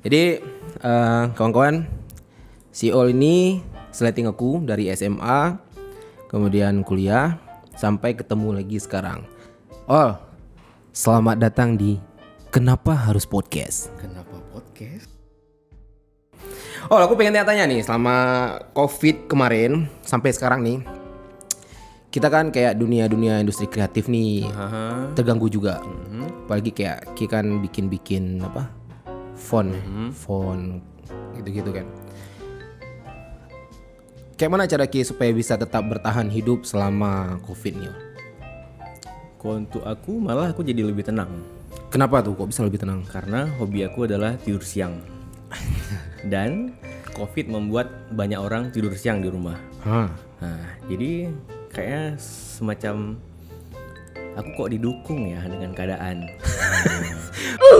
Jadi kawan-kawan, si Ol ini slating aku dari SMA, kemudian kuliah, sampai ketemu lagi sekarang. Ol, selamat datang di Kenapa Harus Podcast. Kenapa podcast? Ol, aku pengen tanya nih, selama COVID kemarin sampai sekarang nih, kita kan kayak dunia industri kreatif nih terganggu juga. Apalagi kayak kita kan bikin apa? Font gitu-gitu kan. Kayak mana cara Ki supaya bisa tetap bertahan hidup selama COVID nih? Kalau untuk aku malah aku jadi lebih tenang. Kenapa tuh kok bisa lebih tenang? Karena hobi aku adalah tidur siang. Dan COVID membuat banyak orang tidur siang di rumah. Nah, jadi kayaknya semacam aku kok didukung ya dengan keadaan.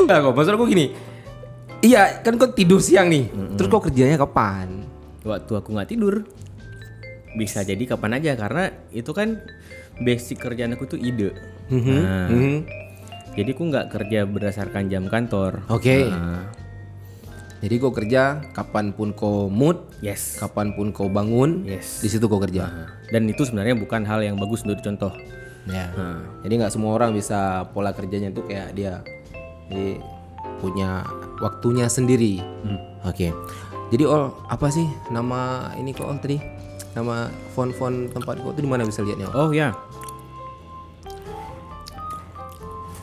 Enggak kok, maksud aku gini. Iya, kan kau tidur siang nih. Terus kau kerjanya kapan? Waktu aku nggak tidur. Bisa jadi kapan aja karena itu kan basic kerjaan aku tuh ide. Jadi aku nggak kerja berdasarkan jam kantor. Oke. Jadi kau kerja kapanpun kau mood, Yes. kapanpun kau bangun, Yes. di situ kau kerja. Dan itu sebenarnya bukan hal yang bagus untuk dicontoh. Ya. Jadi nggak semua orang bisa pola kerjanya tuh kayak dia. Jadi punya waktunya sendiri. Oke. Jadi Ol, apa sih nama ini kok Ol tadi? Nama font tempat kok tuh di mana bisa lihatnya? Ol? Oh ya,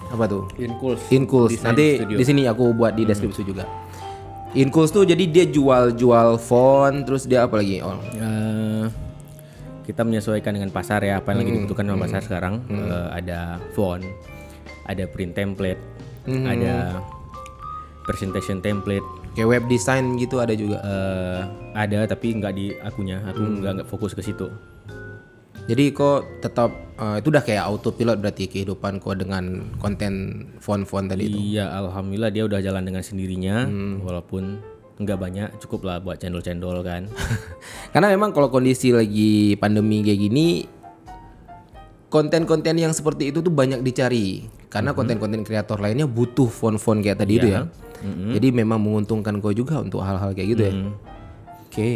Apa tuh? Inkulz. Design Nanti Studio. di sini aku buat di deskripsi juga. Inkulz tuh jadi dia jual font, terus dia apa lagi? Ol? Kita menyesuaikan dengan pasar ya, apa yang lagi dibutuhkan sama pasar sekarang. Ada font, ada print template, ada presentation template, Kayak web design gitu ada juga. ada tapi nggak di akunya, aku nggak fokus ke situ. Jadi kok tetap itu udah kayak autopilot berarti kehidupan kok dengan konten font tadi itu. Iya, alhamdulillah dia udah jalan dengan sendirinya, walaupun nggak banyak, cukup lah buat cendol-cendol kan. Karena memang kalau kondisi lagi pandemi kayak gini, konten-konten yang seperti itu tuh banyak dicari. Karena konten-konten kreator lainnya butuh font kayak tadi itu ya. Jadi memang menguntungkan kau juga untuk hal-hal kayak gitu ya. Oke.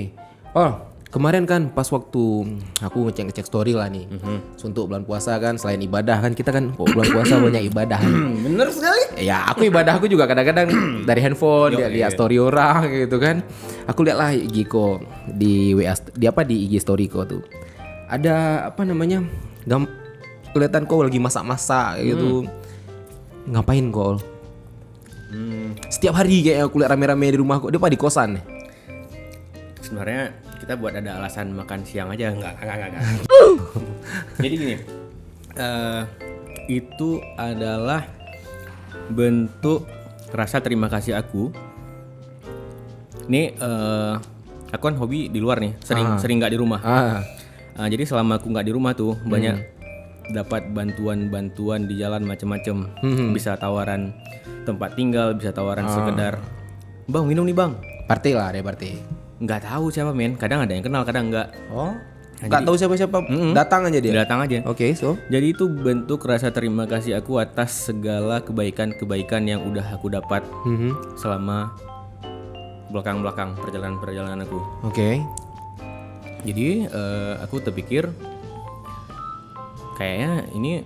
Oh, kemarin kan pas waktu aku ngecek story lah nih. Untuk bulan puasa kan selain ibadah kan kita kan kok bulan puasa banyak ibadah. Bener sekali. Ya aku ibadahku juga kadang-kadang dari handphone lihat story orang gitu kan. Aku lihat lah IG ko di WA di IG story ko tuh. Ada apa namanya? Kelihatan kau lagi masak-masak gitu. Ngapain kau? Setiap hari kayak aku lihat rame-rame di rumah kok. Dia di kosan. Sebenarnya kita buat ada alasan makan siang aja, enggak. Jadi gini, itu adalah bentuk rasa terima kasih aku. Ini aku kan hobi di luar nih, sering nggak di rumah. Jadi selama aku nggak di rumah tuh banyak dapat bantuan di jalan macam-macam. Bisa tawaran tempat tinggal, bisa tawaran sekedar, bang minum nih bang. Party lah, ada party. Nggak tahu siapa men, kadang ada yang kenal, kadang nggak. Oh, nggak tahu siapa-siapa, datang aja dia. Datang aja. Oke, so. Jadi itu bentuk rasa terima kasih aku atas segala kebaikan-kebaikan yang udah aku dapat selama belakang perjalanan aku. Oke. Jadi aku terpikir kayaknya ini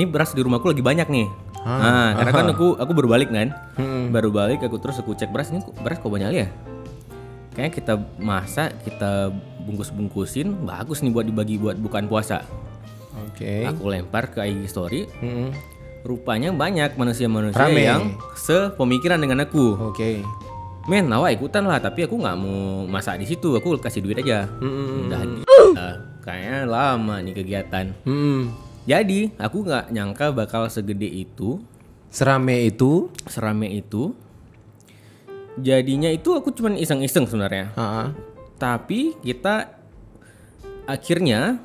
beras di rumahku lagi banyak nih. Karena kan aku berbalik kan, baru balik aku cek beras, ini beras kok banyak ya? Kayaknya kita masak, kita bungkus-bungkusin, bagus nih buat dibagi buat bukaan puasa. Oke. Aku lempar ke IG story. Rupanya banyak manusia-manusia Rame. yang sepemikiran dengan aku. Oke. Men, awak ikutan lah, tapi aku nggak mau masak di situ, aku kasih duit aja. Udah, kayaknya lama nih kegiatan. Jadi aku nggak nyangka bakal segede itu, Serame itu. Jadinya itu aku cuman iseng-iseng sebenarnya. Tapi kita akhirnya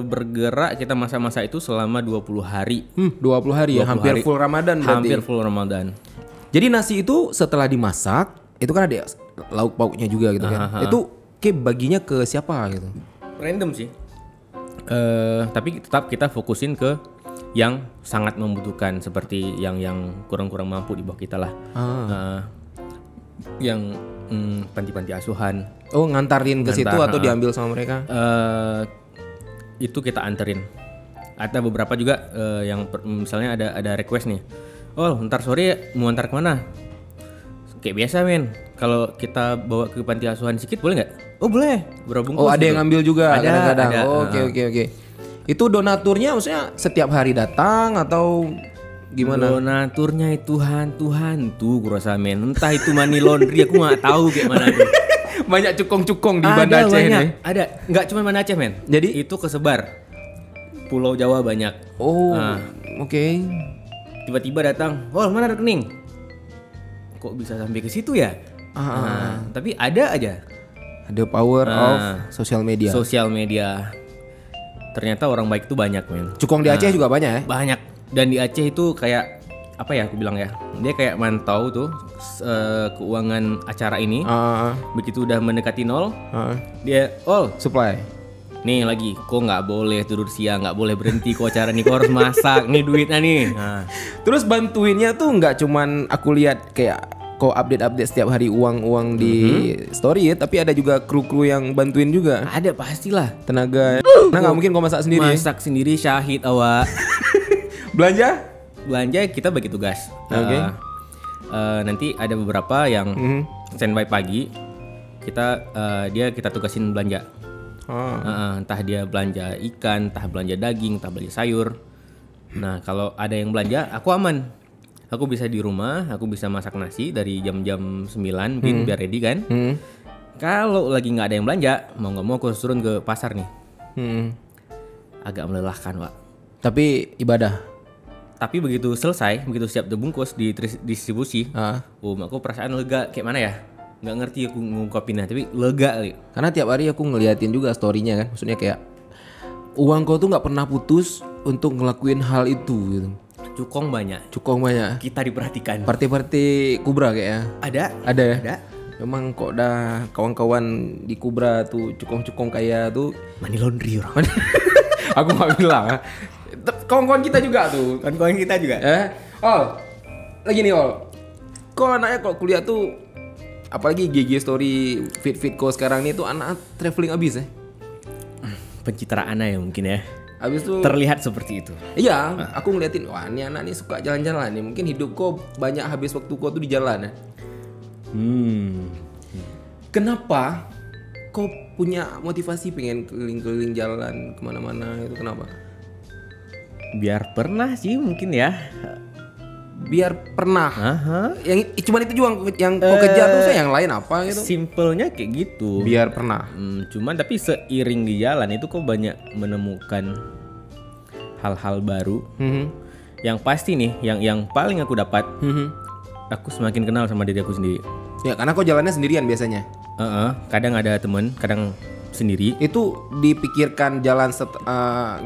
bergerak, kita masa-masa itu selama 20 hari. 20 hari ya, 20 hampir hari. full Ramadan berarti. Hampir full Ramadan. Jadi nasi itu setelah dimasak, itu kan ada lauk pauknya juga gitu kan. Itu baginya ke siapa gitu? Random sih. Tapi tetap kita fokusin ke yang sangat membutuhkan, seperti yang kurang-kurang mampu di bawah kita lah. yang panti-panti asuhan. Oh, ngantarin ke situ Ngantar, atau diambil sama mereka? Itu kita anterin. Ada beberapa juga yang misalnya ada request nih. Oh, ntar sore mau antar kemana? Kayak biasa men. Kalau kita bawa ke panti asuhan sedikit boleh nggak? Oh boleh. Berapa bungkus? Oh, ada yang ngambil juga kadang-kadang. ada. Oh, oke. Itu donaturnya maksudnya setiap hari datang atau gimana? Donaturnya itu hantu gue rasa men. Entah itu money laundry, aku nggak tahu kayak mana tuh. Banyak cukong-cukong di Banda Aceh banyak. ini. Ada, nggak cuma Banda Aceh men. Jadi itu kesebar. Pulau Jawa banyak. Oh, oke. Tiba-tiba datang, oh mana rekening? Kok bisa sampai ke situ ya? Tapi ada aja. The power of social media. Sosial media. Ternyata orang baik itu banyak men. Cukong di Aceh juga banyak ya? Banyak. Dan di Aceh itu kayak apa ya aku bilang ya? Dia kayak mantau tuh keuangan acara ini. Begitu udah mendekati nol, dia supply. Nih lagi, kok nggak boleh tidur siang, nggak boleh berhenti kok acara nih, kok harus masak nih duitnya nih. Terus bantuinnya tuh nggak cuman aku lihat kayak kok update setiap hari uang di story ya, tapi ada juga kru-kru yang bantuin juga. Ada pastilah. Tenaga. Nah nggak mungkin kau masak sendiri. Masak sendiri syahid awak. Belanja kita bagi tugas. Oke. Nanti ada beberapa yang standby pagi. Kita tugasin belanja. Entah dia belanja ikan, entah belanja daging, entah belanja sayur. Nah kalau ada yang belanja, aku aman. Aku bisa di rumah, aku bisa masak nasi dari jam-jam 9 biar ready kan. Kalau lagi nggak ada yang belanja, mau nggak mau aku harus turun ke pasar nih. Agak melelahkan Pak. Tapi ibadah. Tapi begitu selesai, begitu siap dibungkus, distribusi, aku perasaan lega kayak mana ya? Nggak ngerti aku ngungkapinnya, tapi lega kali. Karena tiap hari aku ngeliatin juga story-nya kan. Maksudnya kayak uang kau tuh nggak pernah putus untuk ngelakuin hal itu gitu. Cukong banyak. Kita diperhatikan. Partai-partai Kubra kayaknya. Ada ya? Ada. Memang kok dah kawan-kawan di Kubra tuh cukong-cukong kayak tuh money laundry orang. Aku nggak bilang. Kawan-kawan kita juga tuh. Kawan-kawan kita juga. Lagi nih kok anaknya kalau kuliah tuh, apalagi GG story feed kok sekarang nih tuh anak traveling abis ya. Pencitraan ya mungkin ya. Abis tuh terlihat seperti itu. Iya, aku ngeliatin, wah ini anak nih suka jalan-jalan nih. Mungkin hidup kok banyak habis waktu kok tuh di jalan ya. Kenapa kok punya motivasi pengen keliling-keliling jalan kemana-mana itu, kenapa? Biar pernah sih mungkin ya. Biar pernah. Yang cuman itu juga yang kau kejar tuh saya yang lain apa gitu. Simpelnya kayak gitu. Biar pernah. Cuman tapi seiring di jalan itu kok banyak menemukan hal-hal baru. Yang pasti nih, yang paling aku dapat, aku semakin kenal sama diri aku sendiri. Ya karena kau jalannya sendirian biasanya. Kadang ada temen, kadang sendiri. Itu dipikirkan jalan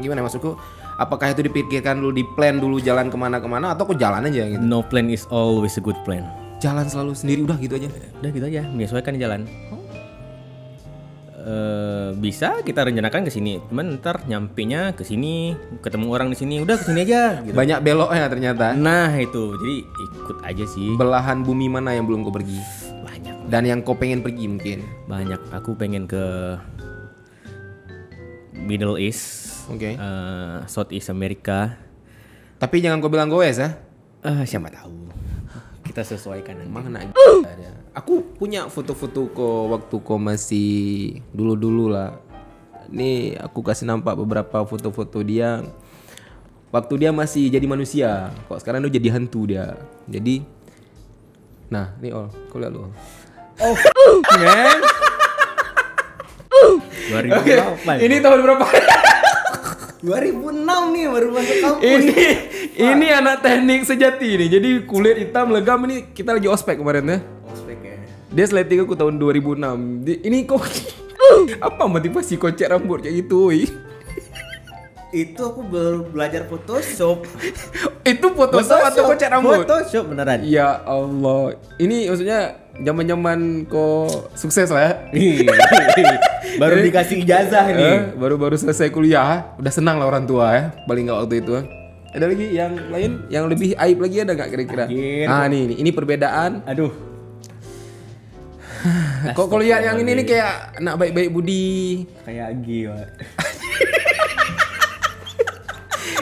gimana maksudku? Apakah itu dipikirkan dulu, di plan dulu jalan kemana-kemana, atau kok jalan aja gitu? No plan is always a good plan. Jalan selalu sendiri, udah gitu aja? Udah gitu aja, menyesuaikan jalan. Bisa kita rencanakan ke sini, cuman ntar nyampenya ke sini, ketemu orang di sini, udah ke sini aja. Gitu. Banyak beloknya ternyata. Nah itu, jadi ikut aja sih. Belahan bumi mana yang belum kau pergi? Banyak. Dan yang kau pengen pergi mungkin? Banyak. Aku pengen ke Middle East. Southeast Amerika. Tapi jangan kau bilang goes ya. Siapa tahu. Kita sesuaikan nanti. Mana ada. Aku punya foto-foto kau waktu kau masih dulu lah. Nih aku kasih nampak beberapa foto-foto dia waktu dia masih jadi manusia. Kok sekarang dia jadi hantu dia. Jadi, nah nih kau lihat lu. Man. 2008. Ini tahun berapa? 2006 nih baru masuk kampus. Ini anak teknik sejati nih. Jadi kulit hitam legam ini kita lagi ospek kemarin ya. Ospek ya. Dia sleting aku tahun 2006. Ini kok apa motivasi kau cat rambut kayak gitu? Itu aku baru belajar Photoshop. Itu Photoshop atau kau cat rambut? Photoshop beneran. Ya Allah. Ini maksudnya zaman-zaman kok sukses lah ya. Baru dikasih ijazah nih. Baru selesai kuliah, udah senang lah orang tua ya. Paling nggak waktu itu. Ada lagi yang lain yang lebih aib lagi ada nggak kira-kira? Nih ini perbedaan. Aduh. Kok kalau lihat yang ini nih kayak anak baik-baik budi. Kayak gila.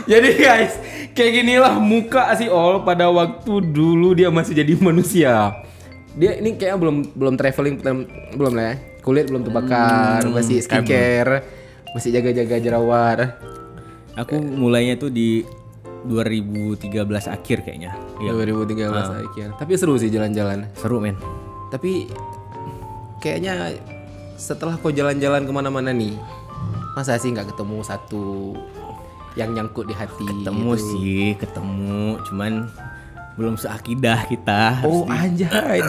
Jadi guys, kayak ginilah muka si Ol pada waktu dulu dia masih jadi manusia. Dia ini kayaknya belum traveling, belum lah ya. Kulit belum terbakar, masih skincare, masih jaga-jaga jerawat. Aku mulainya tuh di 2013 akhir kayaknya. Iya. 2013 akhir. Tapi seru sih jalan-jalan. Seru men. Tapi kayaknya setelah kau jalan-jalan kemana-mana nih, masa sih nggak ketemu satu yang nyangkut di hati? Ketemu gitu? sih, ketemu. Cuman belum seakidah kita. Oh anjay.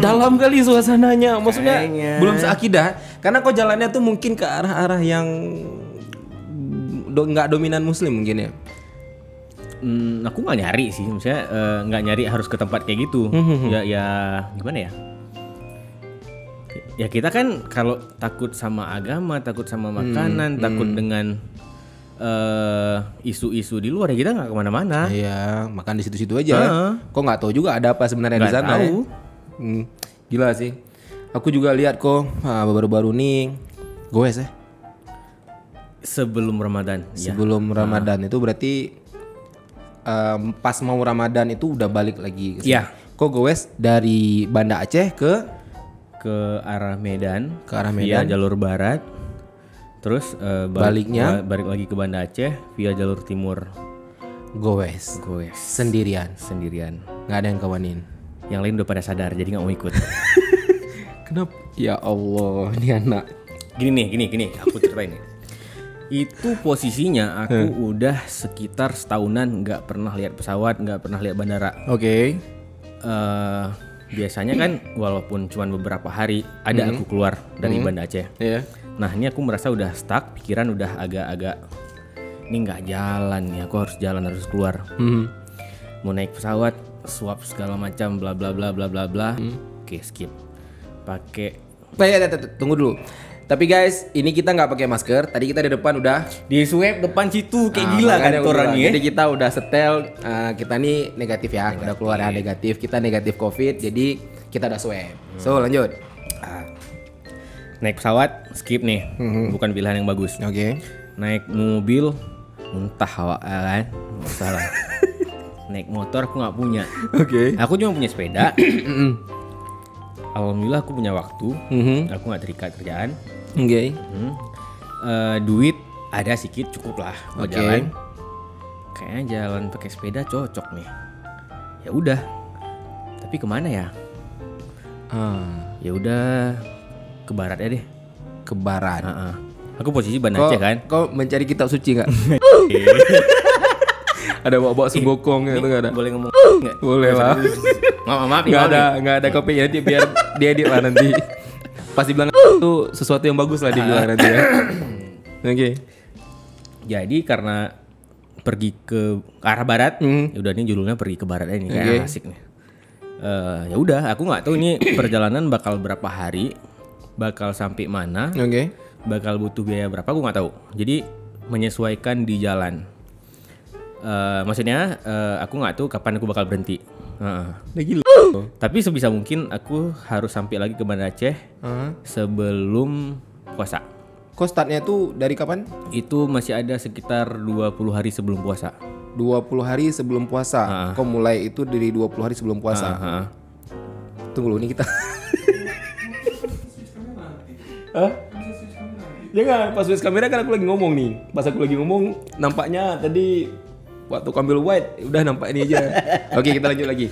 Dalam kali suasananya. Maksudnya Kayaknya. belum seakidah. Karena kau jalannya tuh mungkin ke arah-arah yang nggak dominan muslim mungkin ya. Aku nggak nyari sih, misalnya nggak nyari harus ke tempat kayak gitu. Ya gimana ya? Ya kita kan kalau takut sama agama, takut sama makanan, takut dengan isu-isu di luar ya kita nggak kemana-mana. Iya, makan di situ-situ aja. Kok nggak tahu juga ada apa sebenarnya di sana? Tahu. Ya? Gila sih. Aku juga lihat kok baru-baru nih goes ya. Sebelum Ramadan. Sebelum Ramadan itu berarti pas mau Ramadan itu udah balik lagi. Iya. Kok goes dari Banda Aceh ke arah Medan. Ke arah via Medan. jalur barat. Terus Baliknya? balik lagi ke Banda Aceh via jalur timur. goes sendirian. Nggak ada yang kawanin. Yang lain udah pada sadar jadi nggak mau ikut. Kenapa? Ya Allah, ini anak. Gini, aku ceritain nih. Itu posisinya aku udah sekitar setahunan nggak pernah lihat pesawat, nggak pernah lihat bandara. Oke. Biasanya kan walaupun cuma beberapa hari ada aku keluar dari Banda Aceh. Iya. Nah ini aku merasa udah stuck, pikiran udah agak-agak ini nggak jalan nih, aku harus jalan, harus keluar. Mau naik pesawat, swab segala macam, bla bla bla bla bla bla. Oke, skip. Pakai Tunggu dulu. Tapi guys, ini kita nggak pakai masker. Tadi kita di depan udah di swab depan situ kayak gila kan makanya orangnya. Jadi kita udah setel, kita nih negatif ya, udah keluar ya negatif. Kita negatif COVID, jadi kita udah swab. So lanjut. Naik pesawat, skip nih, bukan pilihan yang bagus. Oke. Naik mobil, muntah hawa kan, nggak salah. Naik motor aku nggak punya. Oke. Aku cuma punya sepeda. Alhamdulillah aku punya waktu. Aku nggak terikat kerjaan. Oke. Duit ada sedikit, cukup lah buat Oke. jalan. Kayaknya jalan pakai sepeda cocok nih. Ya udah. Tapi kemana ya? Ya udah ke barat ya deh. Ke barat. Aku posisi Banda Aceh kan. Kau mencari kitab suci nggak? Ada bawa sembokong gitu nggak ada? Boleh ngomong nggak? Boleh lah. Maaf. Nggak ada kopi nanti biar dia edit lah nanti. Pasti bilang itu sesuatu yang bagus lah dibilang nanti ya. Oke. Jadi karena pergi ke arah barat, ya udah ini judulnya pergi ke barat aja nih, kayak asik nih. Ya udah, aku nggak tahu ini perjalanan bakal berapa hari, bakal sampai mana, Oke. bakal butuh biaya berapa, aku nggak tahu. Jadi menyesuaikan di jalan. Maksudnya aku nggak tahu kapan aku bakal berhenti. Gila. Tapi sebisa mungkin aku harus sampai lagi ke Banda Aceh sebelum puasa. Kok startnya tuh dari kapan? Itu masih ada sekitar 20 hari sebelum puasa. 20 hari sebelum puasa. Kok mulai itu dari 20 hari sebelum puasa? Tunggu dulu, ini kita. Jangan, pas switch kamera kan aku lagi ngomong nih. Pas aku lagi ngomong, nampaknya tadi waktu aku ambil white, udah nampak ini aja. Oke, kita lanjut lagi.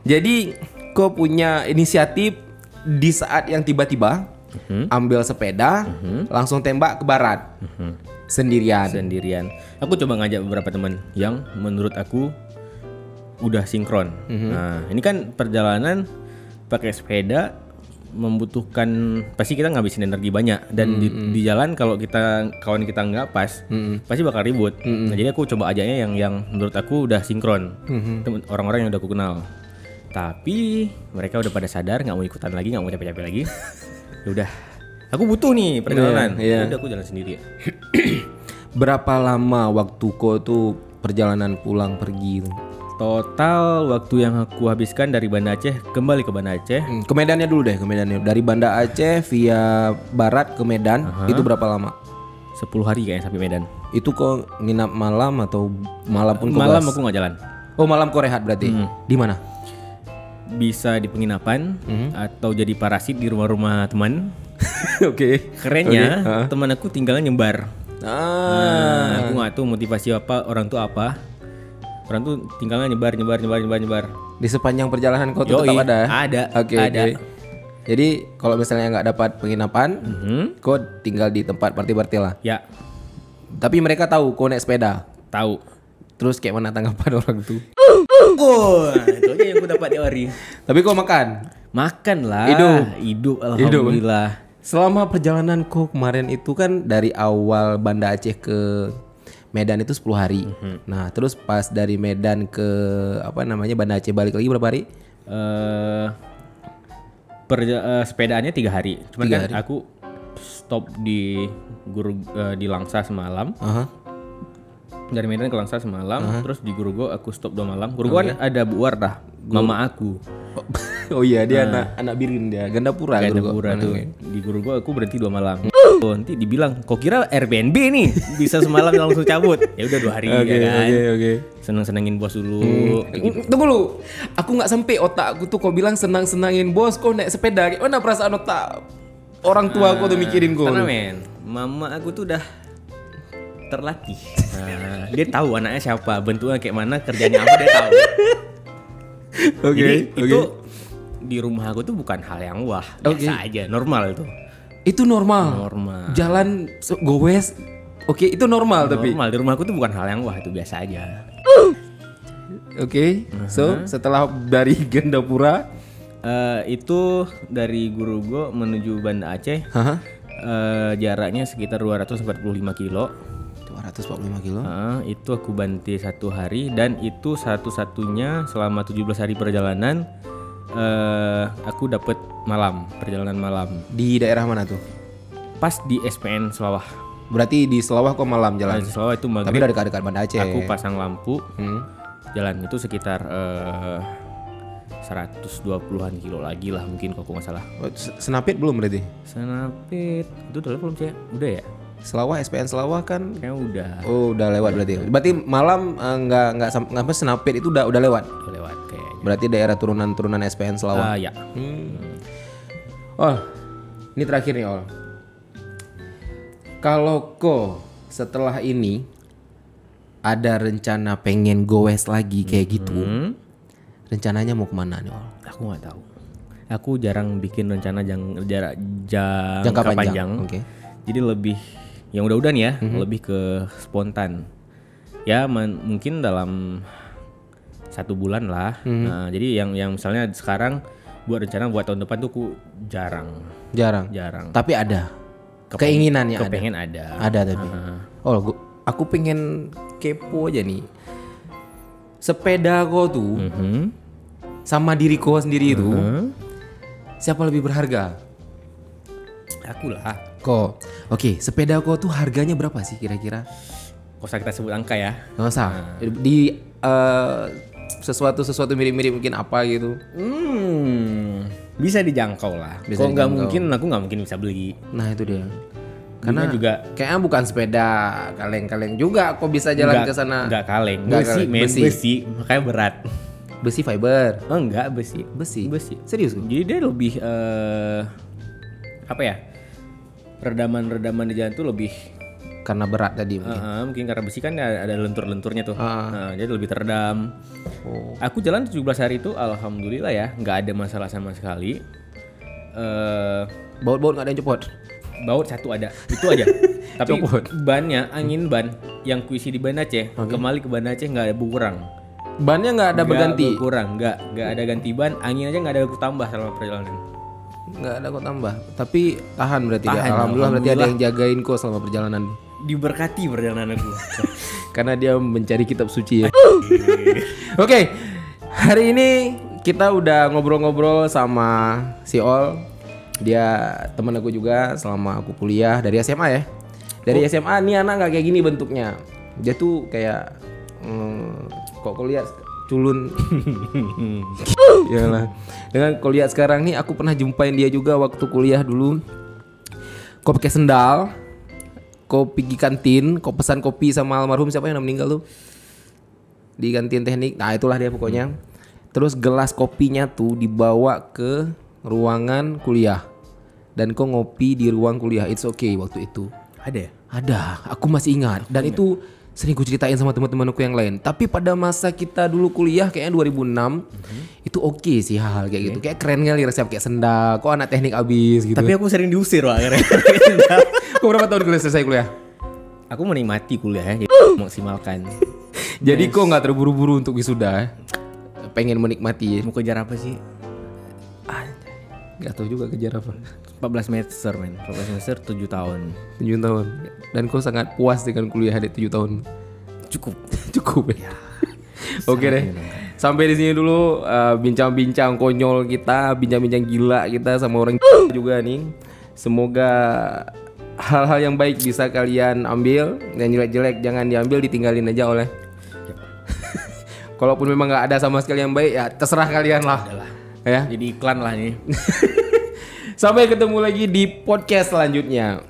Jadi, kau punya inisiatif di saat yang tiba-tiba ambil sepeda, langsung tembak ke barat, sendirian. Aku coba ngajak beberapa teman yang menurut aku udah sinkron. Nah, ini kan perjalanan pakai sepeda membutuhkan, pasti kita ngabisin energi banyak dan di jalan kalau kawan kita nggak pas, pasti bakal ribut. Nah, jadi aku coba ajaknya yang menurut aku udah sinkron, orang-orang yang udah aku kenal. Tapi mereka udah pada sadar nggak mau ikutan lagi, nggak mau capek-capek lagi. Ya udah, aku butuh nih perjalanan. Ya udah, aku jalan sendiri. Berapa lama waktu kau tuh perjalanan pulang pergi? Total waktu yang aku habiskan dari Banda Aceh kembali ke Banda Aceh Ke Medannya dulu deh, ke Medannya. Dari Banda Aceh via barat ke Medan, itu berapa lama? 10 hari kayaknya sampai Medan. Itu kok nginap malam atau malam pun kok Malam gas? aku nggak jalan. Oh, malam kok rehat berarti. Di mana? Bisa di penginapan atau jadi parasit di rumah-rumah teman. Oke. Kerennya teman aku tinggalnya nyebar. Ah. Aku nggak tahu motivasi apa orang tuh apa. Orang tuh tinggalnya nyebar. Di sepanjang perjalanan kau tuh Yoi, tetap ada? ada, Oke, ada. oke. Jadi kalau misalnya nggak dapat penginapan, kau tinggal di tempat party-party lah. Ya, Tapi mereka tahu kau naik sepeda. tahu. Terus kayak mana tanggapan orang tuh? Oh, itu aja yang aku dapat teori. Tapi kau makan. Makan lah. Hidup alhamdulillah. Selama perjalanan kau kemarin itu kan dari awal Banda Aceh ke Medan itu 10 hari. Nah, terus pas dari Medan ke Banda Aceh balik lagi berapa hari? Sepedaannya 3 hari. Cuman 3 kan hari. aku stop di di Langsa semalam. Dari Medan ke Langsa semalam, terus di Gurugo aku stop 2 malam. Gurugo kan ada Bu Wardah, mama aku. Oh iya, dia anak birin dia, Gandapura. Gandapura tuh. Di Gurugo aku berhenti 2 malam. Oh, nanti dibilang, kok kira Airbnb nih bisa semalam langsung cabut. Ya udah 2 hari ya kan. Oke. Seneng-senengin bos dulu. Tunggu lu, aku nggak sampai otak aku tuh kau bilang senang-senangin bos kau naik sepeda. Kayak mana perasaan otak orang tua aku tuh mikirin kau? Karena men, mama aku tuh udah terlatih. Nah, dia tahu anaknya siapa, bentuknya kayak mana, kerjanya apa dia tahu. Jadi itu di rumah aku tuh bukan hal yang wah, biasa aja, normal itu. Itu normal. Normal. Jalan gowes. Oke, itu normal tapi. Normal di rumah aku tuh bukan hal yang wah, itu biasa aja. Oke. So, setelah dari Gandapura itu dari Gurugo menuju Banda Aceh. Jaraknya sekitar 245 kilo. 245 kilo. Itu aku banti 1 hari dan itu satu-satunya selama 17 hari perjalanan aku dapat perjalanan malam. Di daerah mana tuh? Pas di SPN Selawah. Berarti di Selawah kok malam jalan. Di Selawah itu Tapi maghrib. udah dekat-dekat Banda Aceh. Aku pasang lampu. Jalan itu sekitar 120-an kilo lagi lah mungkin kalau nggak salah. Senapit belum berarti? Senapit itu udah belum sih? Udah ya? Selawah, SPN Selawah kan? Kayaknya udah. Oh, udah lewat berarti. Berarti malam nggak Senapit itu udah lewat. Udah lewat kayaknya. Berarti daerah turunan SPN Selawah. Ya. Oh, ini terakhir nih Ol. Kalau kau setelah ini ada rencana pengen goes lagi kayak gitu, rencananya mau kemana nih Ol? Aku nggak tahu. Aku jarang bikin rencana jangka panjang. Oke. Jadi lebih yang udah-udah nih ya, lebih ke spontan. Ya mungkin dalam 1 bulan lah. Nah, jadi yang misalnya sekarang buat rencana buat tahun depan tuh aku jarang. Tapi ada. Keinginannya ada. Kepengen ada. Ada tapi. Aku pengen kepo aja nih. Sepeda kau tuh sama diri kau sendiri itu siapa lebih berharga? Aku lah. Kok? Oke, sepeda kau tuh harganya berapa sih kira-kira? Kok usah kita sebut angka ya? Nggak usah. Di sesuatu mirip-mirip mungkin apa gitu. Bisa dijangkau lah. Bisa Kok nggak dijangkau. mungkin, aku nggak mungkin bisa beli. Nah itu dia. Karena juga kayaknya bukan sepeda kaleng-kaleng juga. Kok bisa jalan ke sana? Nggak kaleng. Nggak Besi, kaleng. men. Besi. Besi. Makanya berat. Besi fiber. Oh enggak, besi. Besi. Besi. Serius? Jadi dia lebih apa ya? Redaman di jalan tuh lebih Karena berat tadi mungkin. mungkin karena besi kan ada lentur-lenturnya tuh. Nah, jadi lebih teredam. Aku jalan 17 hari itu alhamdulillah ya, nggak ada masalah sama sekali. Baut-baut nggak ada yang copot. Baut 1 ada, itu aja. Tapi Copot. bannya, angin ban yang kuisi di Banda Aceh, kembali ke Banda Aceh nggak ada berkurang. Bannya nggak ada berganti. Berkurang, nggak ada ganti ban, angin aja nggak ada aku tambah selama perjalanan. Nggak ada kok tambah. Tapi tahan berarti ya. Tahan, Alhamdulillah berarti ada alhamdulillah. yang jagain kok selama perjalanan. Diberkati perjalanan aku. Karena dia mencari kitab suci ya. Oke, hari ini kita udah ngobrol-ngobrol sama si Ol. Dia temen aku juga selama aku kuliah dari SMA ya. Dari SMA nih anak nggak kayak gini bentuknya. Dia tuh kayak kok kau lihat culun. Iyalah. Dengan kau lihat sekarang nih, aku pernah jumpain dia juga waktu kuliah dulu. Kau pakai sendal, kau pergi kantin, kau pesan kopi sama almarhum siapa yang meninggal tuh di kantin teknik. Nah itulah dia pokoknya. Terus gelas kopinya tuh dibawa ke ruangan kuliah dan kau ngopi di ruang kuliah. It's okay waktu itu. Ada ya? Ada, aku masih ingat. Dan itu sering ku ceritain sama teman-temanku yang lain. Tapi pada masa kita dulu kuliah kayaknya 2006 itu oke sih hal kayak gitu. Kayak keren kali resep kayak sendal. Kok anak teknik abis gitu. Tapi aku sering diusir Wak akhirnya. Kok berapa tahun kuliah selesai kuliah? Aku menikmati kuliah ya, jadi maksimalkan. Jadi kok nggak terburu-buru untuk wisuda? Pengen menikmati. Mau kejar apa sih? Gak tahu juga kejar apa. 14 semester men. 14 semester 7 tahun. 7 tahun. Dan kau sangat puas dengan kuliah di 7 tahun. Cukup. Cukup ya. Oke deh. Sampai di sini dulu bincang-bincang konyol kita, bincang-bincang gila kita sama orang juga nih. Semoga hal-hal yang baik bisa kalian ambil, dan jelek-jelek jangan diambil, ditinggalin aja oleh. Kalaupun memang nggak ada sama sekali yang baik, ya terserah kalian lah. Ya. Jadi iklan lah nih. Sampai ketemu lagi di podcast selanjutnya.